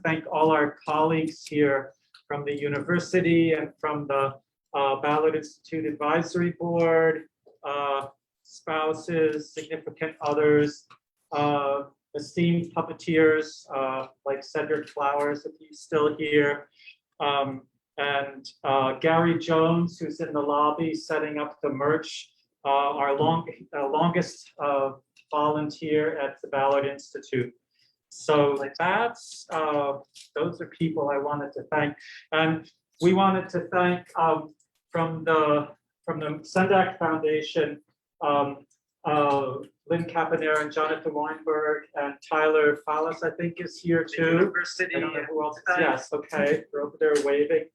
thank all our colleagues here from the university and from the Ballard Institute Advisory Board, spouses, significant others, esteemed puppeteers like Cedric Flowers, if he's still here, and Gary Jones, who's in the lobby setting up the merch, our longest volunteer at the Ballard Institute. So that's, those are people I wanted to thank. And we wanted to thank from the Sendak Foundation, Lynn Caponera and Jonathan Weinberg and Tyler Fallis, I think, is here too. University. I don't know who else. Yes, okay, they're over there waving.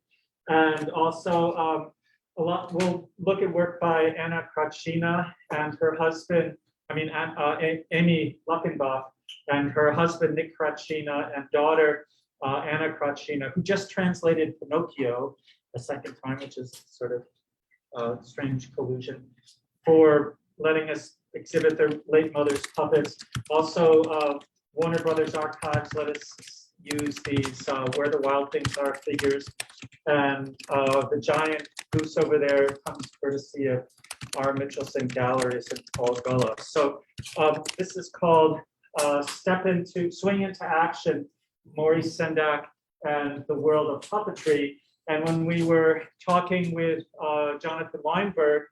And also we'll look at work by Anna Kratchina and her husband, Amy Luckenbach, and her husband, Nick Kratchina, and daughter, Anna Kratchina, who just translated Pinocchio a second time, which is sort of a strange collusion, for letting us exhibit their late mother's puppets. Also, Warner Brothers Archives let us use these Where the Wild Things Are figures. And the giant goose over there comes courtesy of our Mitchelson Galleries in Paul Gullah. So this is called Swing into Action, Maurice Sendak and the World of Puppetry. And when we were talking with Jonathan Weinberg,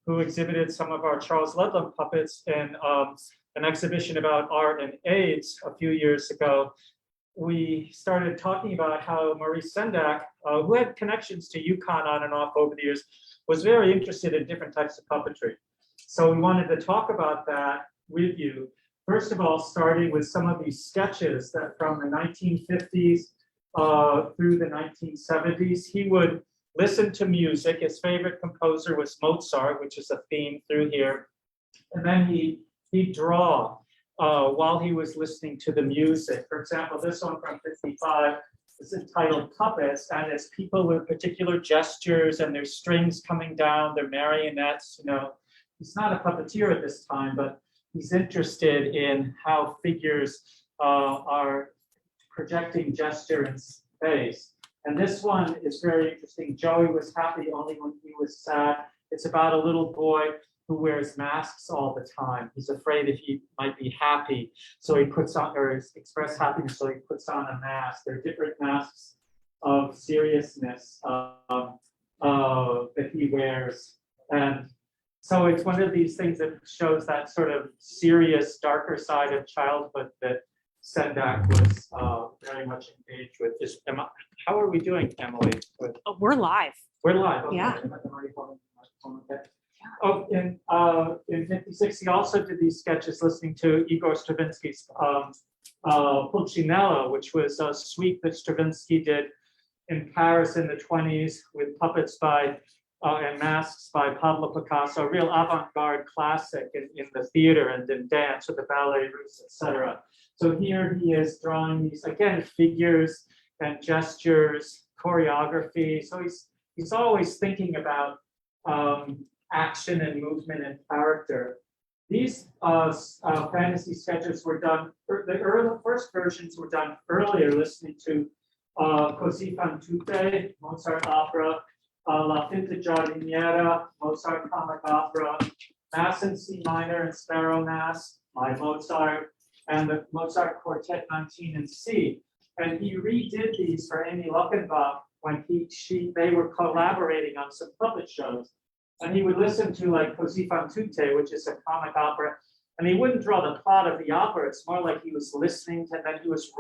who exhibited some of our Charles Ludlam puppets in an exhibition about art and AIDS a few years ago, we started talking about how Maurice Sendak, who had connections to UConn on and off over the years, was very interested in different types of puppetry. So we wanted to talk about that with you. First of all, starting with some of these sketches that from the 1950s through the 1970s, he would listen to music. His favorite composer was Mozart, which is a theme through here. And then he'd draw while he was listening to the music. For example, this one from 55 is entitled Puppets, and it's people with particular gestures and their strings coming down, their marionettes. You know, he's not a puppeteer at this time, but he's interested in how figures are projecting gesture in space. And this one is very interesting. Joey was happy only when he was sad. It's about a little boy who wears masks all the time. He's afraid that he might be happy, so he puts on, or express happiness, so he puts on a mask. There are different masks of seriousness that he wears. And so it's one of these things that shows that sort of serious, darker side of childhood that Sendak was very much engaged with. How are we doing, Emily? Oh, we're live. We're live. Okay. Yeah. Oh, in 56, he also did these sketches listening to Igor Stravinsky's Pulcinella, which was a suite that Stravinsky did in Paris in the 20s with puppets by and masks by Pablo Picasso, a real avant-garde classic in the theater and in dance with the ballet russe, etc. So here he is drawing these, again, figures and gestures, choreography. So he's always thinking about action and movement and character. These fantasy sketches were done, the first versions were done earlier, listening to Così fan tutte, Mozart opera, La Finta Giardiniera, Mozart comic opera, Mass in C minor and Sparrow Mass by Mozart, and the Mozart Quartet 19 in C. And he redid these for Amy Luckenbach when they were collaborating on some puppet shows. And he would listen to like Così fan tutte, which is a comic opera, and he wouldn't draw the plot of the opera. It's more like he was listening to, and then he was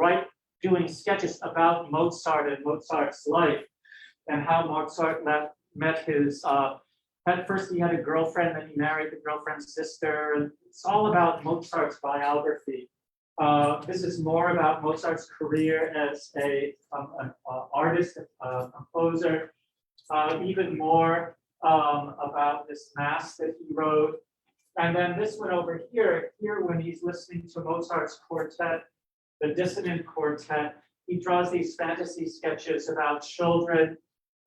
doing sketches about Mozart and Mozart's life and how Mozart met his, at first he had a girlfriend, then he married the girlfriend's sister, and it's all about Mozart's biography. This is more about Mozart's career as an artist, a composer, even more about this mass that he wrote. And then this one over here when he's listening to Mozart's quartet, the Dissonant Quartet, he draws these fantasy sketches about children,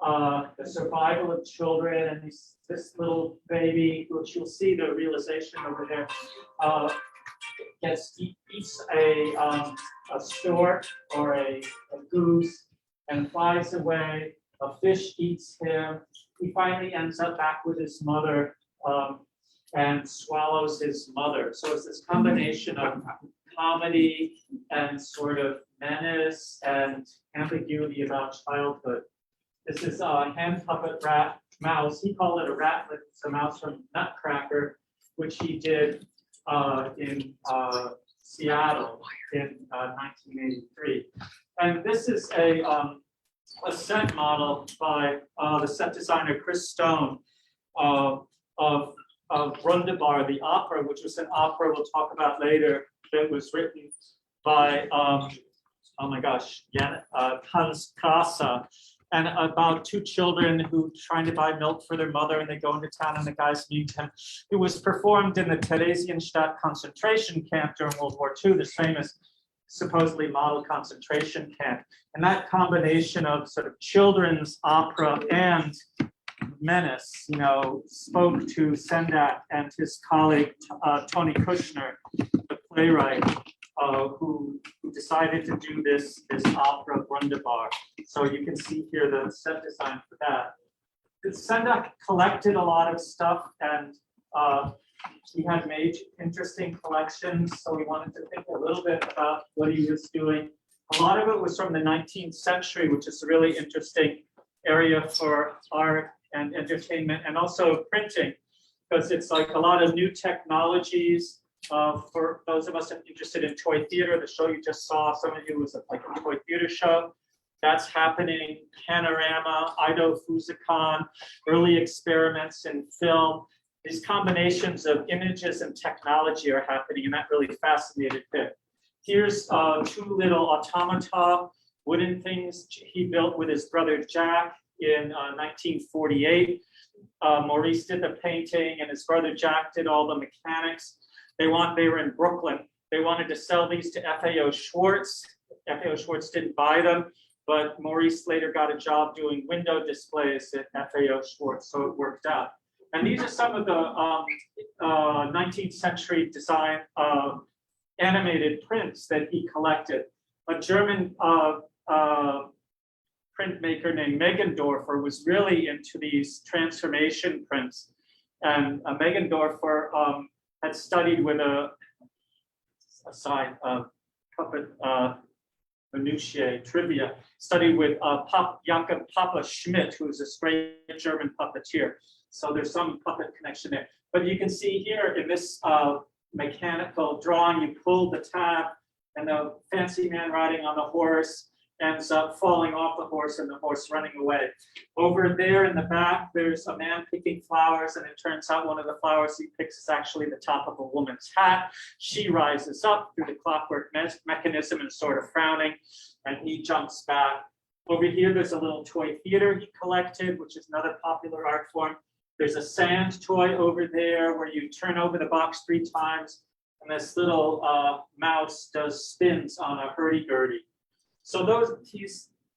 the survival of children, and this little baby, which you'll see the realization over there, eats a stork or a goose and flies away. A fish eats him. He finally ends up back with his mother and swallows his mother. So it's this combination of comedy and sort of menace and ambiguity about childhood. This is a hand puppet rat mouse. He called it a ratlet. It's a mouse from Nutcracker, which he did in Seattle in 1983. And this is a set model by the set designer Chris Stone of Rundabar, the opera, which was an opera we'll talk about later, that was written by, oh my gosh, Hans Kassa, and about two children who trying to buy milk for their mother, and they go into town and the guys meet him. It was performed in the Theresienstadt concentration camp during World War II, this famous supposedly model concentration camp. And that combination of sort of children's opera and menace, spoke to Sendak and his colleague, Tony Kushner, the playwright, who decided to do this opera Wunderbar. So you can see here the set design for that. Sendak collected a lot of stuff, and he had made interesting collections, so we wanted to think a little bit about what he was doing. A lot of it was from the 19th century, which is a really interesting area for art and entertainment, and also printing, because it's like a lot of new technologies. For those of us interested in toy theater, the show you just saw, some of you was like a toy theater show. That's happening. Panorama, Ido Fuzicon, early experiments in film. These combinations of images and technology are happening, and that really fascinated him. Here's two little automata, wooden things he built with his brother Jack in 1948. Maurice did the painting, and his brother Jack did all the mechanics. They were in Brooklyn. They wanted to sell these to FAO Schwartz. FAO Schwartz didn't buy them, but Maurice later got a job doing window displays at FAO Schwartz, so it worked out. And these are some of the 19th century design animated prints that he collected. A German printmaker named Meggendorfer was really into these transformation prints. And Meggendorfer had studied with a side of puppet minutiae trivia, studied with Jakob Papa Schmidt, who's a great German puppeteer. So there's some puppet connection there. But you can see here in this mechanical drawing, you pull the tab, and the fancy man riding on the horse ends up falling off the horse and the horse running away. Over there in the back, there's a man picking flowers, and it turns out one of the flowers he picks is actually the top of a woman's hat. She rises up through the clockwork mechanism and sort of frowning, and he jumps back. Over here, there's a little toy theater he collected, which is another popular art form. There's a sand toy over there where you turn over the box 3 times, and this little mouse does spins on a hurdy-gurdy. So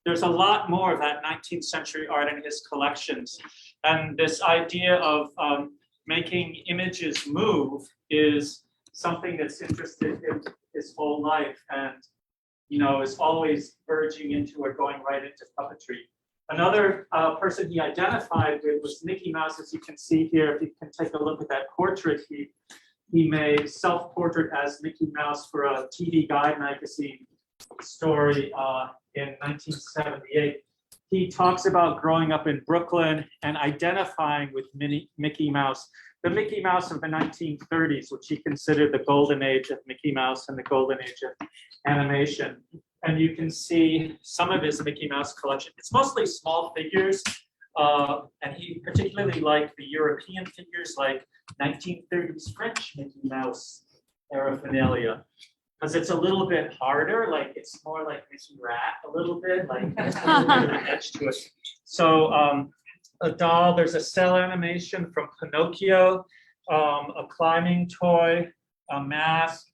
there's a lot more of that 19th century art in his collections. And this idea of making images move is something that's interested in his whole life, and is always verging into or going right into puppetry. Another person he identified with was Mickey Mouse, as you can see here. If you can take a look at that portrait, he made self-portrait as Mickey Mouse for a TV Guide magazine story in 1978. He talks about growing up in Brooklyn and identifying with Mickey Mouse, the Mickey Mouse of the 1930s, which he considered the golden age of Mickey Mouse and the golden age of animation. And you can see some of his Mickey Mouse collection. It's mostly small figures, and he particularly liked the European figures like 1930s French Mickey Mouse paraphernalia, because it's a little bit harder, like it's more like Mickey Rat a little bit, like there's a little bit of an edge to it. So a doll, there's a cell animation from Pinocchio, a climbing toy, a mask,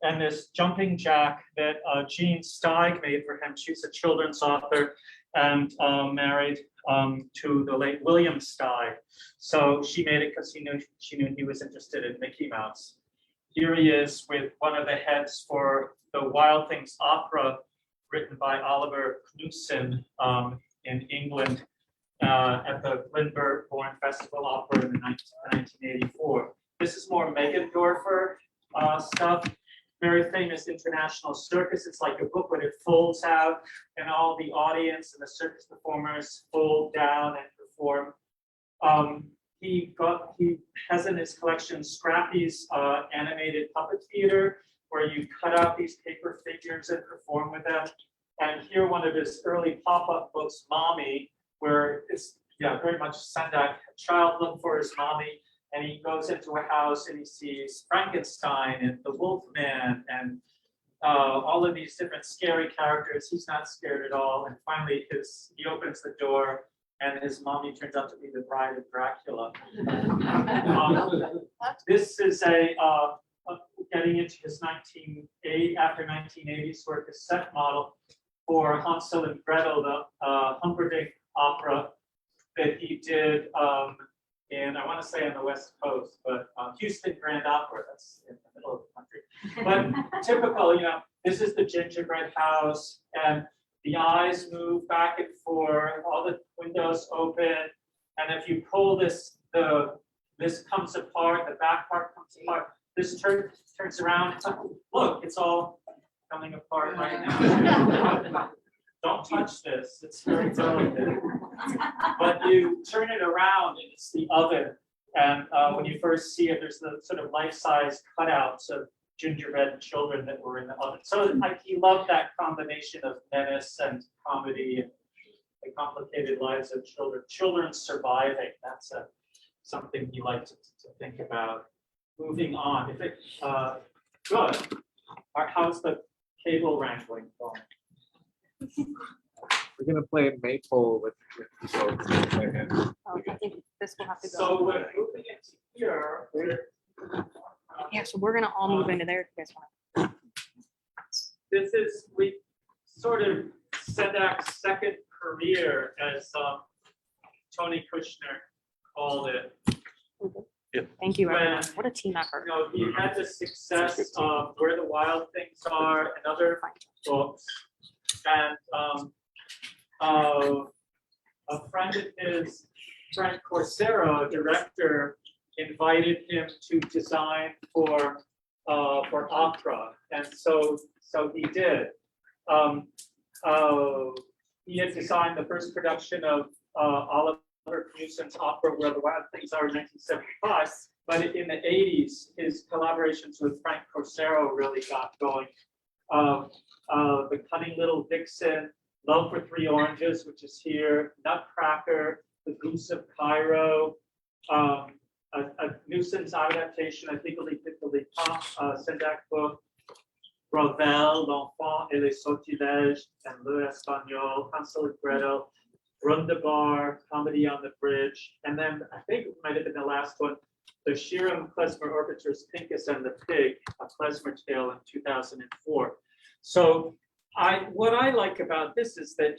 and this jumping jack that Jean Steig made for him. She's a children's author and married to the late William Steig. So she made it because she knew he was interested in Mickey Mouse. here he is with one of the heads for the Wild Things opera written by Oliver Knudsen in England at the Glyndebourne Festival Opera in 1984. This is more Megendorfer stuff. Very famous international circus. It's like a book when it folds out and all the audience and the circus performers fold down and perform. He has in his collection Scrappy's animated puppet theater, where you cut out these paper figures and perform with them. And here one of his early pop-up books, Mommy, where it's very much Sendak, a child looking for his mommy, and he goes into a house and he sees Frankenstein and the Wolfman and all of these different scary characters. He's not scared at all. And finally, he opens the door and his mommy turns out to be the bride of Dracula. This is getting into his after 1980s work, a set model for Hansel and Gretel, the Humperdinck opera that he did in, I want to say on the West Coast, but Houston Grand Opera, that's in the middle of the country. But typical, this is the gingerbread house, and the eyes move back and forth, all the windows open, and if you pull this comes apart, the back part comes apart, this turns around, look, it's all coming apart right now. Don't touch this, it's very delicate. But you turn it around and it's the oven. And when you first see it, there's the sort of life-size cutouts of gingerbread children that were in the oven. So he loved that combination of menace and comedy and the complicated lives of children surviving. That's something he liked to think about. Moving on, good. How's the cable wrangling going? We're gonna play Maple with the folks. I think this will have to go. So we're moving into here. Yeah, so we're gonna all move into there if you guys want. We sort of Sendak's second career, as Tony Kushner called it. Thank you, everyone. When, What a team effort. He had the success of Where the Wild Things Are and other books. And a friend of his, Frank Corsero, a director, invited him to design for opera, and so he did. He had designed the first production of Oliver Knudsen's opera Where the Wild Things Are in 1975, but in the 80s, his collaborations with Frank Corsero really got going. The Cunning Little Vixen, Love for Three Oranges, which is here, Nutcracker, The Goose of Cairo, a Knudsen's adaptation, I think, Sendak book, Ravel, L'Enfant et les Sortilèges, and Le Espagnol, Hansel and Gretel, Rundebar, Comedy on the Bridge, and then I think it might have been the last one, the Shiram Klezmer Orchestra's Pincus and the Pig, a klezmer tale in 2004. So what I like about this is that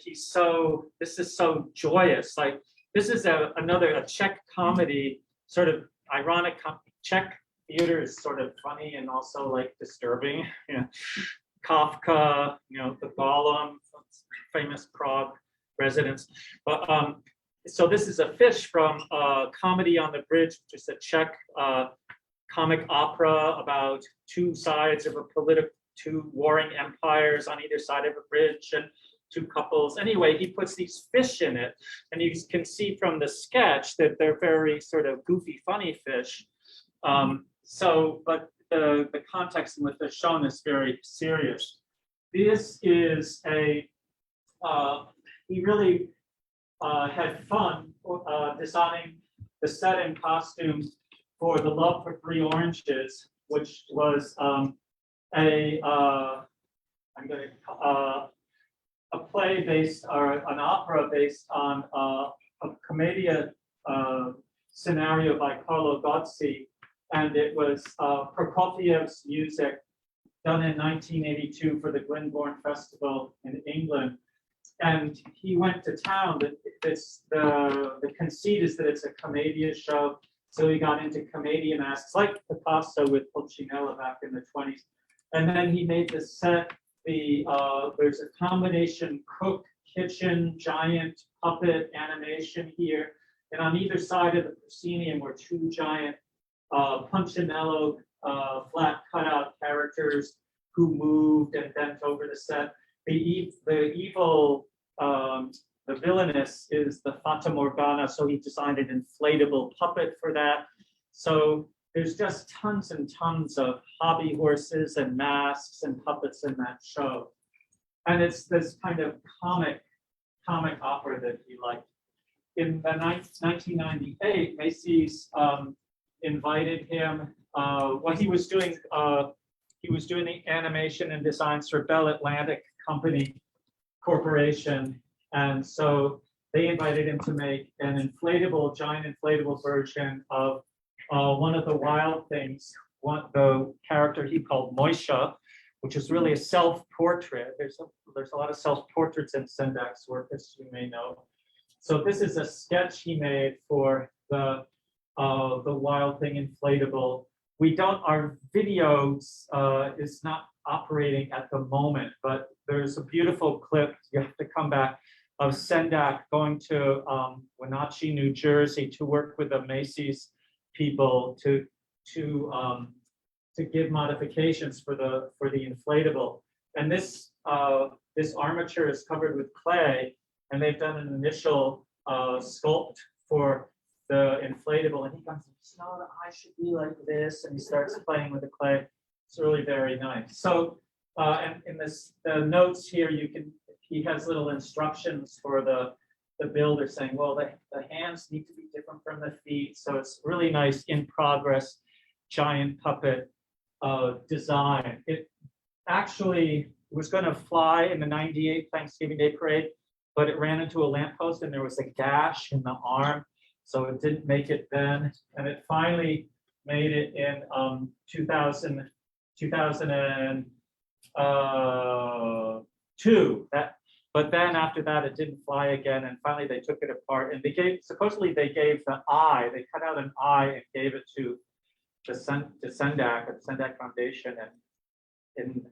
this is so joyous. Like, this is another Czech comedy, sort of ironic. Czech theater is sort of funny and also like disturbing. Kafka, the Golem, famous Prague residents. But so this is a fish from Comedy on the Bridge, which is a Czech comic opera about two sides of two warring empires on either side of a bridge and two couples. Anyway, he puts these fish in it, and you can see from the sketch that they're very sort of goofy, funny fish. But the context in which they're shown is very serious. This is he really had fun designing the set and costumes for The Love for Three Oranges, which was a play based, or an opera based on a commedia scenario by Carlo Gozzi, and it was Prokofiev's music done in 1982 for the Glyndebourne Festival in England. And he went to town. The conceit is that it's a commedia show. So he got into comedian masks like Picasso with Pulcinella back in the 20s. And then he made the set, there's a combination cook, kitchen, giant puppet animation here. And on either side of the proscenium were two giant Punchinello flat cutout characters who moved and bent over the set. The evil, the villainess is the Fata Morgana, so he designed an inflatable puppet for that. So there's just tons and tons of hobby horses and masks and puppets in that show. And it's this kind of comic opera that he liked. In the 1998, Macy's invited him. What he was doing the animation and designs for Bell Atlantic Company Corporation, and so they invited him to make an giant inflatable version of one of the Wild Things, the character he called Moisha, which is really a self-portrait. There's a lot of self-portraits in Sendak's work, as you may know. So this is a sketch he made for the Wild Thing inflatable. Our videos is not operating at the moment, but there's a beautiful clip, you have to come back, of Sendak going to Wenatchee, New Jersey to work with the Macy's people to give modifications for the inflatable. And this armature is covered with clay, and they've done an initial sculpt for the inflatable, and he comes and says, no, the eye should be like this, and he starts playing with the clay. It's really very nice. So, and in the notes here, he has little instructions for the builder saying, well, the hands need to be different from the feet. So it's really nice in progress giant puppet design. It actually was going to fly in the '98 Thanksgiving Day parade, but it ran into a lamppost and there was a gash in the arm. So it didn't make it then. And it finally made it in 2002. But then after that, it didn't fly again. And finally, they took it apart. And supposedly they gave the eye, they cut out an eye and gave it to Sendak, the Sendak Foundation. And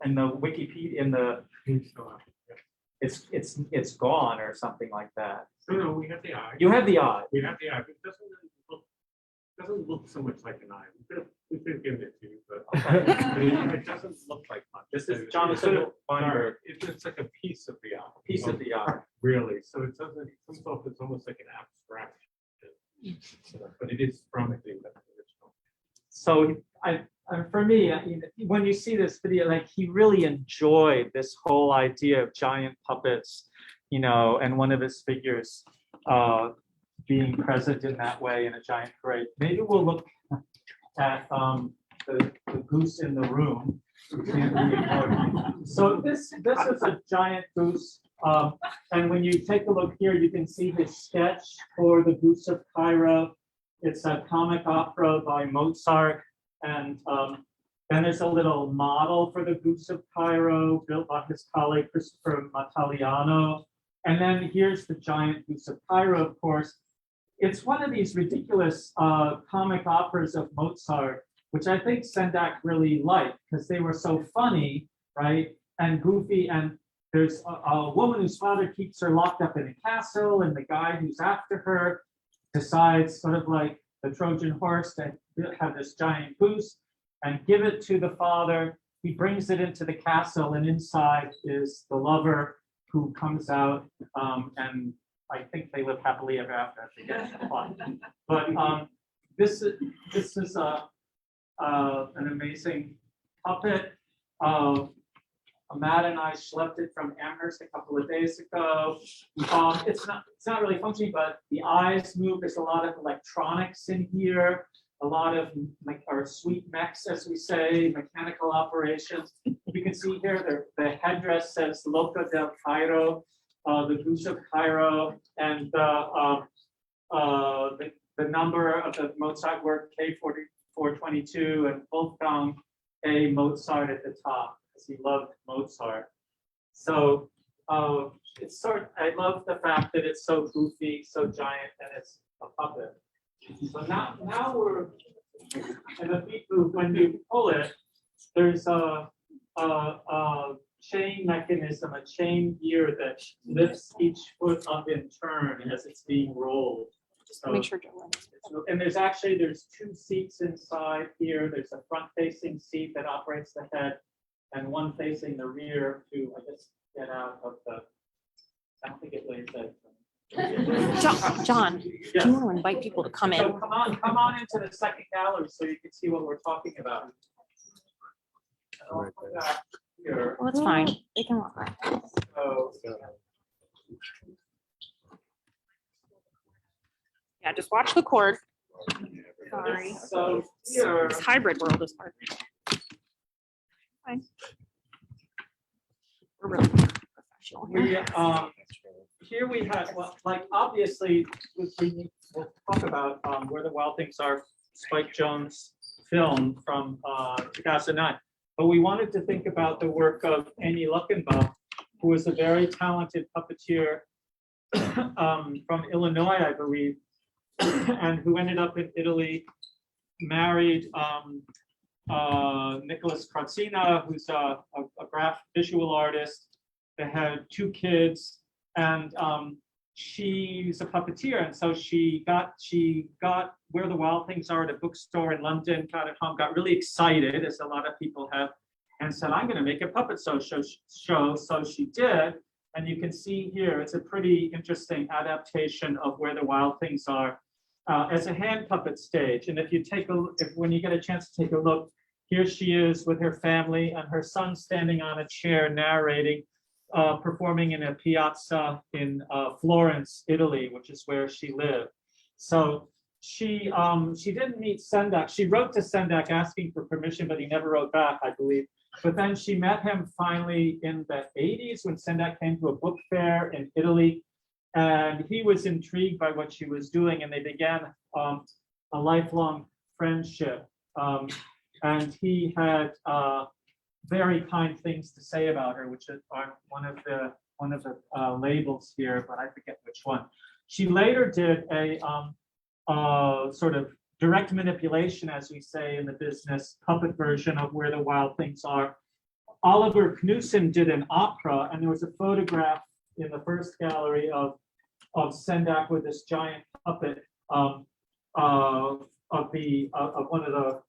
in the Wikipedia, it's gone or something like that. No, we have the eye. You have the eye. We have the eye, but it doesn't look so much like an eye. We could have given it to you, but it doesn't look like much. This is Jonathan Weinberg. It's like a piece of the eye. Piece of the eye. Really. So it comes off as almost like an abstraction. But it is from the original. So for me, when you see this video, like he really enjoyed this whole idea of giant puppets, and one of his figures being present in that way in a giant parade. Maybe we'll look at the goose in the room. So this is a giant goose. And when you take a look here, you can see his sketch for the Goose of Cairo. It's a comic opera by Mozart. And then there's a little model for the Goose of Cairo built by his colleague Christopher Mattaliano. And then here's the giant Goose of Cairo, of course. It's one of these ridiculous comic operas of Mozart, which I think Sendak really liked because they were so funny, right? And goofy. And there's a woman whose father keeps her locked up in a castle, and the guy who's after her decides, sort of like the Trojan horse, to have this giant goose and give it to the father. He brings it into the castle, and inside is the lover who comes out, and I think they live happily ever after. I forget the plot. But this is an amazing puppet. Matt and I schlepped it from Amherst a couple of days ago. It's not really functioning, but the eyes move. There's a lot of electronics in here, a lot of our sweet mechs, as we say, mechanical operations. You can see here the headdress says Loca del Cairo, the Goose of Cairo, and the number of the Mozart work K4422 and Wolfgang A. Mozart at the top, because he loved Mozart. So I love the fact that it's so goofy, so giant, and it's a puppet. So now we're in the feet move. When you pull it, there's a chain mechanism, a chain gear that lifts each foot up in turn as it's being rolled. Just make sure Joe. And there's two seats inside here. There's a front-facing seat that operates the head, and one facing the rear to, I guess, get out of the. I don't think it lays that. John, do Yes. you want to invite people to come So in? come on into the second gallery so you can see what we're talking about. I'll put that here. Well, it's fine. They can walk right. So, Yeah, just watch the cord. Sorry. so here, This hybrid world is hard. Fine. We're really professional here. here we have, well, like, obviously, we'll talk about Where the Wild Things Are, Spike Jonze film from 2009. But we wanted to think about the work of Amy Luckenbach, who was a very talented puppeteer from Illinois, I believe, and who ended up in Italy, married Nicholas Kratzina, who's a visual artist. They had 2 kids, and she's a puppeteer, and so she got Where the Wild Things Are at a bookstore in London, got it home, got really excited, as a lot of people have, and said, I'm going to make a puppet show. So she did, and you can see here, it's a pretty interesting adaptation of Where the Wild Things Are as a hand puppet stage. And if you when you get a chance to take a look, here she is with her family and her son standing on a chair narrating, performing in a piazza in Florence, Italy, which is where she lived. So she didn't meet Sendak. She wrote to Sendak asking for permission, but he never wrote back, I believe. But then she met him finally in the 80s when Sendak came to a book fair in Italy. And he was intrigued by what she was doing, and they began a lifelong friendship. And he had very kind things to say about her, which are one of the labels here, but I forget which one. She later did a sort of direct manipulation, as we say in the business, puppet version of Where the Wild Things Are. Oliver Knudsen did an opera, and there was a photograph in the first gallery of Sendak with this giant puppet of one of the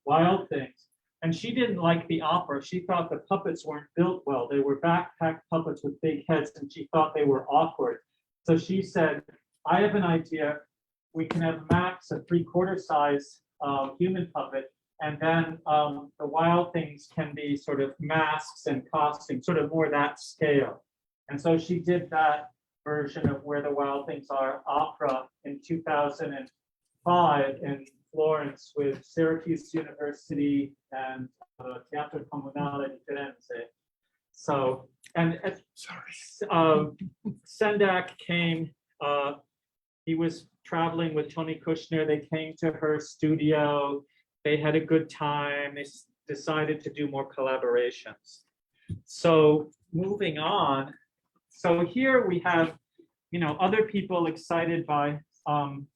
wild things. And she didn't like the opera. She thought the puppets weren't built well. They were backpack puppets with big heads, and she thought they were awkward. So she said, I have an idea. We can have Max, a 3/4 size human puppet, and then the wild things can be sort of masks and costumes, sort of more that scale. And so she did that version of Where the Wild Things Are opera in 2005 in Florence with Syracuse University and Teatro Comunale di Firenze. So, and Sendak came, he was traveling with Tony Kushner. They came to her studio. They had a good time. They decided to do more collaborations. So moving on. So here we have, other people excited by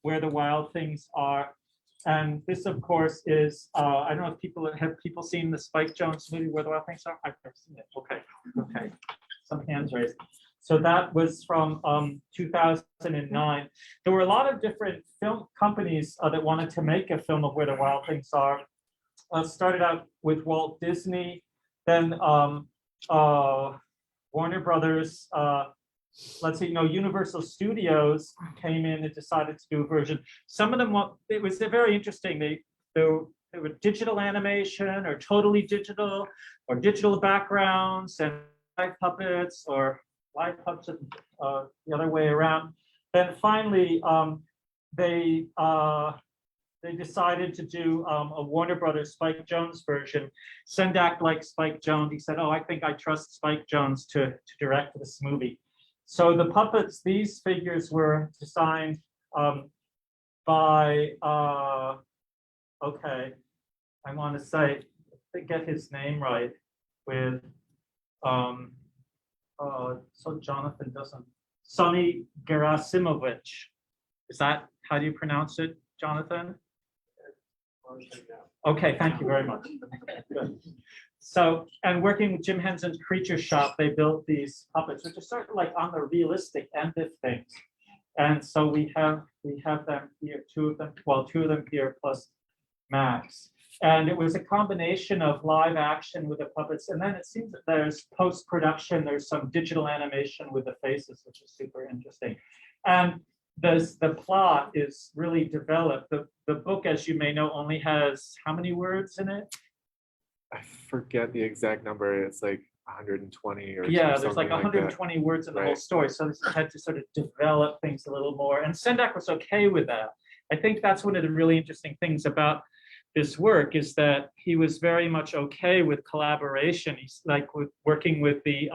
Where the Wild Things Are. And this, of course, is, I don't know if have people seen the Spike Jonze movie, Where the Wild Things Are? I've never seen it. Okay. Some hands raised. So that was from 2009. There were a lot of different film companies that wanted to make a film of Where the Wild Things Are. Started out with Walt Disney, then Warner Brothers, Universal Studios came in and decided to do a version. Some of them, it was very interesting. They were digital animation or totally digital or digital backgrounds and live puppets or live puppets the other way around. Then finally, they decided to do a Warner Brothers Spike Jonze version. Sendak liked Spike Jonze. He said, I think I trust Spike Jonze to direct this movie. So the puppets, these figures were designed by, I want to say, to get his name right, with, so Jonathan doesn't, Sonny Gerasimovich. Is that, how do you pronounce it? Jonathan? Okay, thank you very much. Good. So, and working with Jim Henson's Creature Shop, they built these puppets, which are sort of like on the realistic end of things. And so we have them here, two of them here plus Max. And it was a combination of live action with the puppets. And then it seems that there's post-production, there's some digital animation with the faces, which is super interesting. And the plot is really developed. The book, as you may know, only has how many words in it? I forget the exact number. It's like 120 or Yeah, there's something like that. 120 words in the whole Right. story. So this had to sort of develop things a little more. And Sendak was okay with that. I think that's one of the really interesting things about this work is that he was very much okay with collaboration. He's like working with the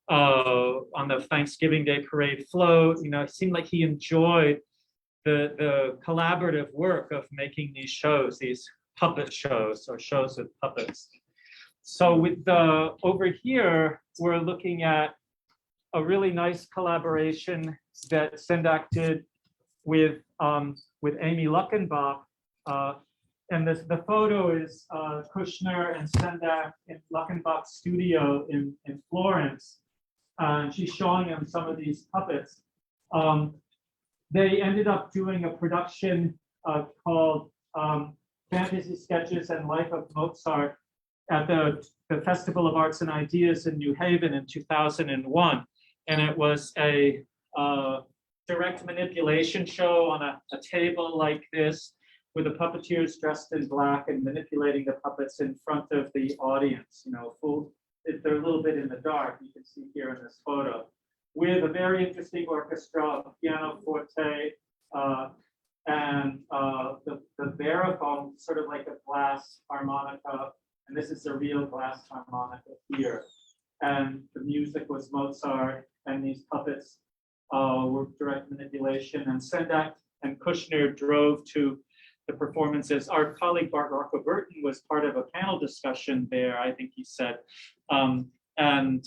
on the Thanksgiving Day parade float. You know, it seemed like he enjoyed the collaborative work of making these shows, these puppet shows or shows with puppets. So with the over here, we're looking at a really nice collaboration that Sendak did with Amy Luckenbach. And the photo is Kushner and Sendak in Luckenbach's studio in Florence. And she's showing him some of these puppets. They ended up doing a production called Fantasy Sketches and Life of Mozart at the Festival of Arts and Ideas in New Haven in 2001. And it was a direct manipulation show on a table like this with the puppeteers dressed in black and manipulating the puppets in front of the audience, you know, if they're a little bit in the dark, you can see here in this photo, with a very interesting orchestra, piano forte, and the baritone, sort of like a glass harmonica, and this is a real glass harmonica here. And the music was Mozart, and these puppets were direct manipulation. And Sendak and Kushner drove to the performances. Our colleague Bart Rocco-Burton was part of a panel discussion there, I think he said. And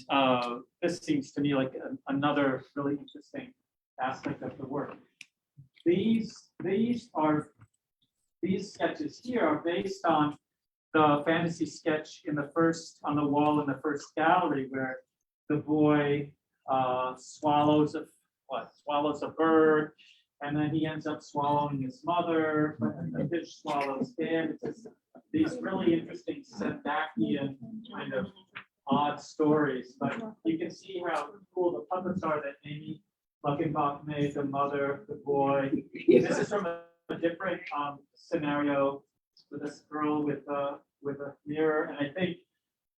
this seems to me like another really interesting aspect of the work. These sketches here are based on the fantasy sketch on the wall in the first gallery, where the boy swallows a bird, and then he ends up swallowing his mother, but the fish swallows him. It's just these really interesting Sendakian kind of odd stories, but you can see how cool the puppets are that Amy Luckenbach made, the mother, the boy. This is from a different scenario with this girl with a mirror, and I think,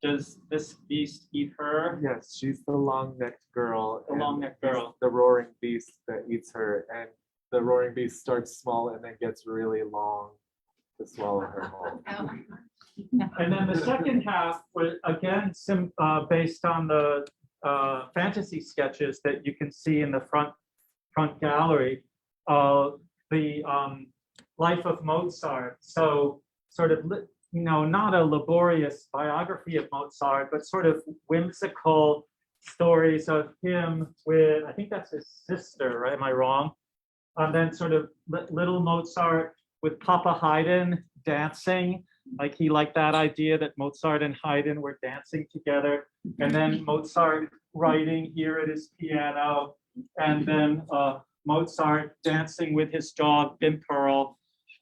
does this beast eat her? Yes, she's the long-necked girl. The and long-necked he's girl. The roaring beast that eats her, and the roaring beast starts small and then gets really long to swallow her whole. And then the second half was again based on the fantasy sketches that you can see in the front gallery. The Life of Mozart. So sort of, you know, not a laborious biography of Mozart, but sort of whimsical stories of him with, I think that's his sister, right? Am I wrong? And then sort of little Mozart with Papa Haydn dancing. Like he liked that idea that Mozart and Haydn were dancing together. And then Mozart writing here at his piano. And then Mozart dancing with his dog, Bimperl.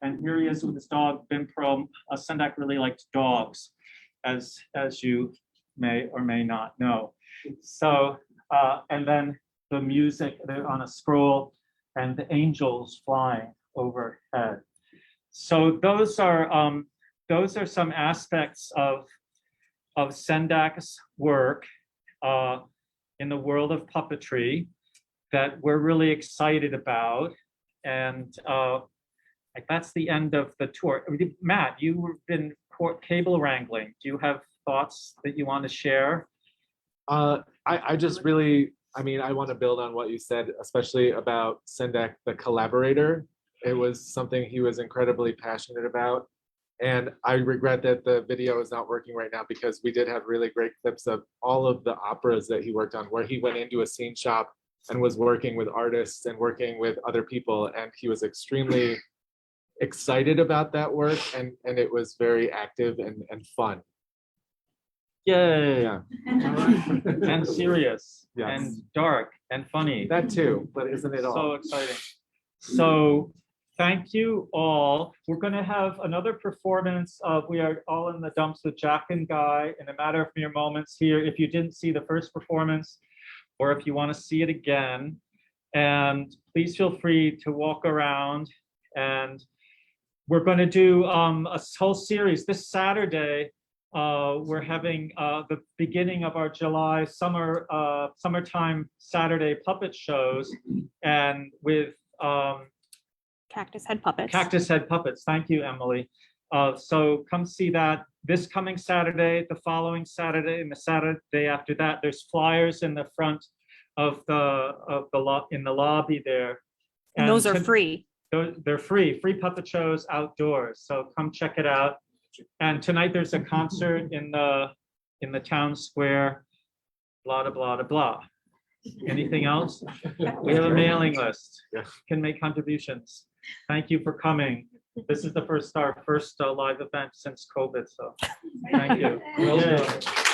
And here he is with his dog, Bimperl. Sendak really liked dogs, as you may or may not know. So, and then the music on a scroll and the angels flying overhead. So those are some aspects of Sendak's work in the world of puppetry that we're really excited about. And that's the end of the tour. Matt, you've been cable wrangling. Do you have thoughts that you want to share? I just really, I mean, I want to build on what you said, especially about Sendak, the collaborator. It was something he was incredibly passionate about. And I regret that the video is not working right now, because we did have really great clips of all of the operas that he worked on, where he went into a scene shop and was working with artists and working with other people. And he was extremely excited about that work, and it was very active and fun. Yay. Yeah, And serious Yes. and dark and funny. that too, but isn't it So all? exciting. So thank you all. We're going to have another performance of We Are All in the Dumps with Jack and Guy in a matter of mere moments here. If you didn't see the first performance, or if you want to see it again, and please feel free to walk around. And we're going to do a whole series this Saturday. We're having the beginning of our July summertime Saturday puppet shows, and with Cactus Head Puppets. Cactus Head Puppets. Thank you, Emily. So come see that this coming Saturday, the following Saturday, and the Saturday after that. There's flyers in the front of in the lobby there. And those are to- free. They're free puppet shows outdoors. So come check it out. And tonight there's a concert in the town square. Blah blah blah blah. Anything else? We have a mailing list. Yeah. Can make contributions. Thank you for coming. This is our first live event since COVID, so thank you. Well Yay. done.